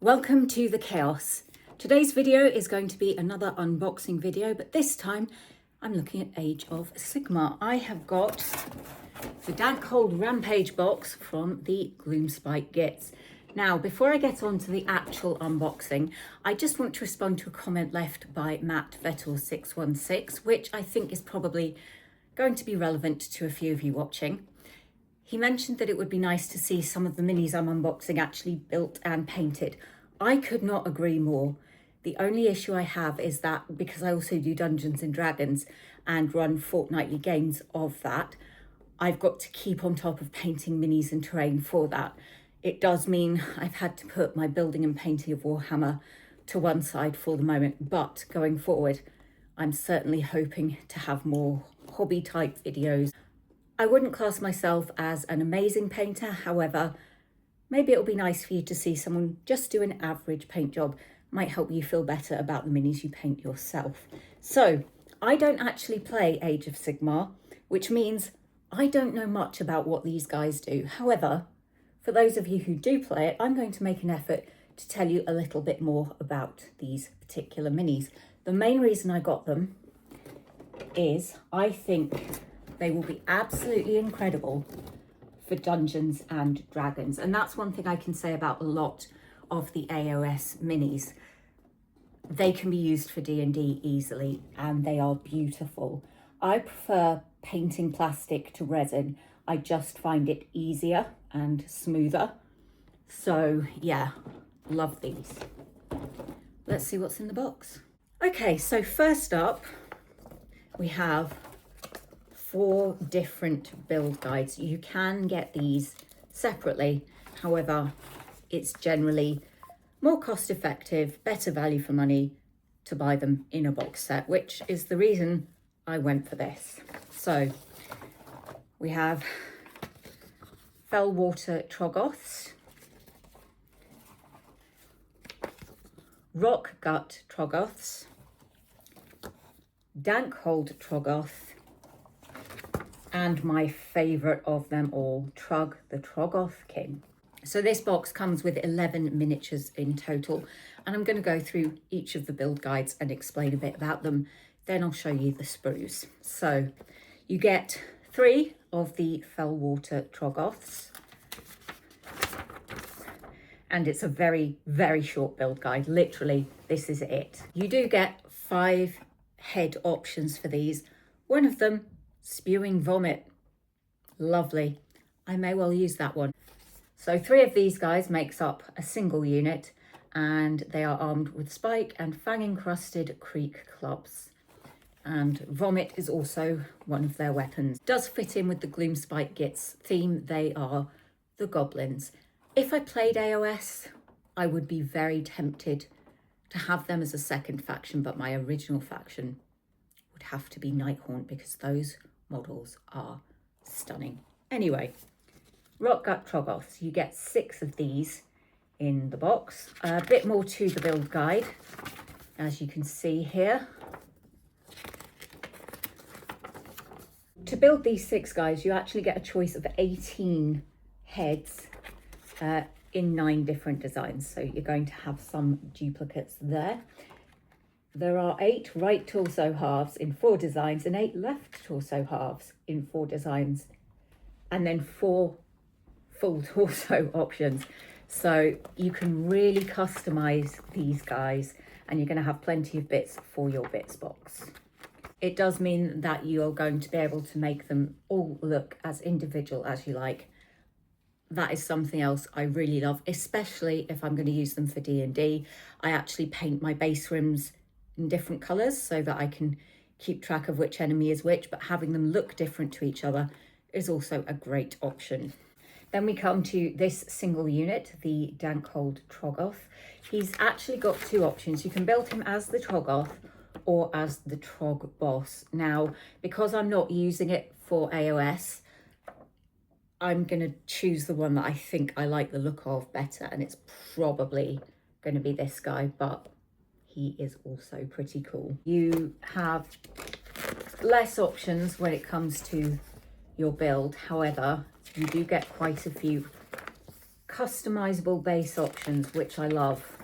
Welcome to the chaos. Today's video is going to be another unboxing video, but this time I'm looking at Age of Sigmar. I have got the Dankhold Rampage box from the Gloomspite Gitz. Now, before I get on to the actual unboxing, I just want to respond to a comment left by Matt Vettel616, which I think is probably going to be relevant to a few of you watching. He mentioned that it would be nice to see some of the minis I'm unboxing actually built and painted. I could not agree more. The only issue I have is that because I also do Dungeons and Dragons and run fortnightly games of that, I've got to keep on top of painting minis and terrain for that. It does mean I've had to put my building and painting of Warhammer to one side for the moment, but going forward, I'm certainly hoping to have more hobby type videos. I wouldn't class myself as an amazing painter, however, maybe it'll be nice for you to see someone just do an average paint job. Might help you feel better about the minis you paint yourself. So, I don't actually play Age of Sigmar, which means I don't know much about what these guys do. However, for those of you who do play it, I'm going to make an effort to tell you a little bit more about these particular minis. The main reason I got them is I think they will be absolutely incredible for Dungeons and Dragons. And that's one thing I can say about a lot of the AOS minis. They can be used for D&D easily and they are beautiful. I prefer painting plastic to resin. I just find it easier and smoother. So yeah, love these. Let's see what's in the box. Okay, so first up, we have 4 different build guides. You can get these separately. However, it's generally more cost effective, better value for money to buy them in a box set, which is the reason I went for this. So we have Fellwater Troggoths, Rockgut Troggoths, Dankhold Troggoth, and my favourite of them all, Trugg the Troggoth King. So this box comes with 11 miniatures in total, and I'm going to go through each of the build guides and explain a bit about them. Then I'll show you the sprues. So you get 3 of the Fellwater Troggoths, and it's a very, very short build guide. Literally, this is it. You do get 5 head options for these. One of them, spewing vomit. Lovely. I may well use that one. So 3 of these guys makes up a single unit, and they are armed with spike and fang-encrusted creek clubs. And vomit is also one of their weapons. Does fit in with the Gloomspite Gitz theme. They are the goblins. If I played AOS, I would be very tempted to have them as a second faction, but my original faction would have to be Nighthaunt because those models are stunning. Anyway, Rockgut Troggoths, you get 6 of these in the box. A bit more to the build guide, as you can see here. To build these 6 guys, you actually get a choice of 18 heads in 9 different designs. So you're going to have some duplicates there. There are 8 right torso halves in 4 designs and 8 left torso halves in 4 designs, and then 4 full torso options. So you can really customize these guys, and you're going to have plenty of bits for your bits box. It does mean that you're going to be able to make them all look as individual as you like. That is something else I really love, especially if I'm going to use them for D&D. I actually paint my base rims in different colours so that I can keep track of which enemy is which, but having them look different to each other is also a great option. Then we come to this single unit, the Dankhold Troggoth. He's actually got 2 options. You can build him as the Troggoth or as the Trogg boss. Now, because I'm not using it for AOS, I'm going to choose the one that I think I like the look of better, and it's probably going to be this guy, but he is also pretty cool. You have less options when it comes to your build. However, you do get quite a few customizable base options, which I love.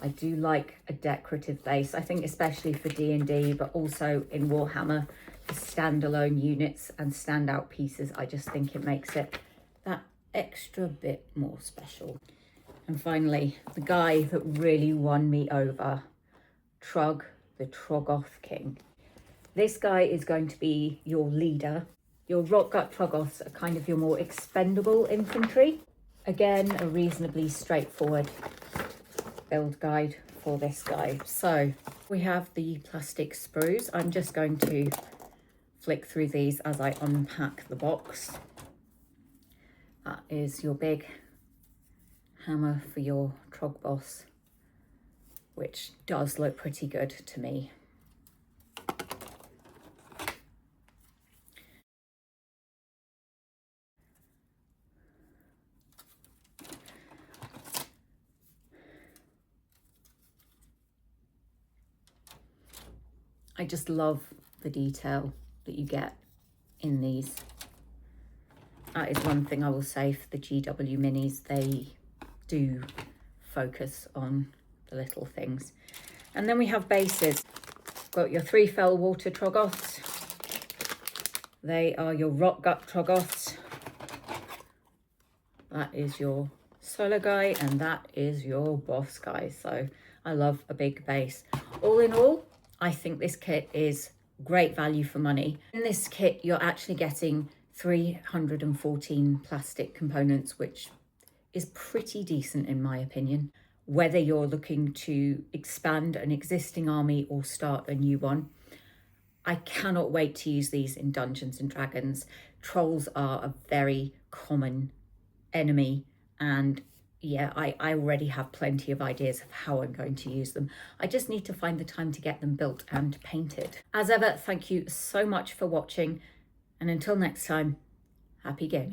I do like a decorative base, I think especially for D&D, but also in Warhammer, for standalone units and standout pieces. I just think it makes it that extra bit more special. And finally, the guy that really won me over, Trugg, the Troggoth King. This guy is going to be your leader. Your Rockgut Troggoths are kind of your more expendable infantry. Again, a reasonably straightforward build guide for this guy. So we have the plastic sprues. I'm just going to flick through these as I unpack the box. That is your big hammer for your Trogg boss, which does look pretty good to me. I just love the detail that you get in these. That is one thing I will say for the GW minis. They do focus on the little things. And then we have bases. Got your 3 Fellwater Troggoths. They are your Rockgut Troggoths. That is your solo guy, and that is your boss guy. So I love a big base. All in all, I think this kit is great value for money. In this kit, you're actually getting 314 plastic components, which is pretty decent in my opinion. Whether you're looking to expand an existing army or start a new one, I cannot wait to use these in Dungeons and Dragons. Trolls are a very common enemy, and yeah, I already have plenty of ideas of how I'm going to use them. I just need to find the time to get them built and painted. As ever, thank you so much for watching, and until next time, happy gaming.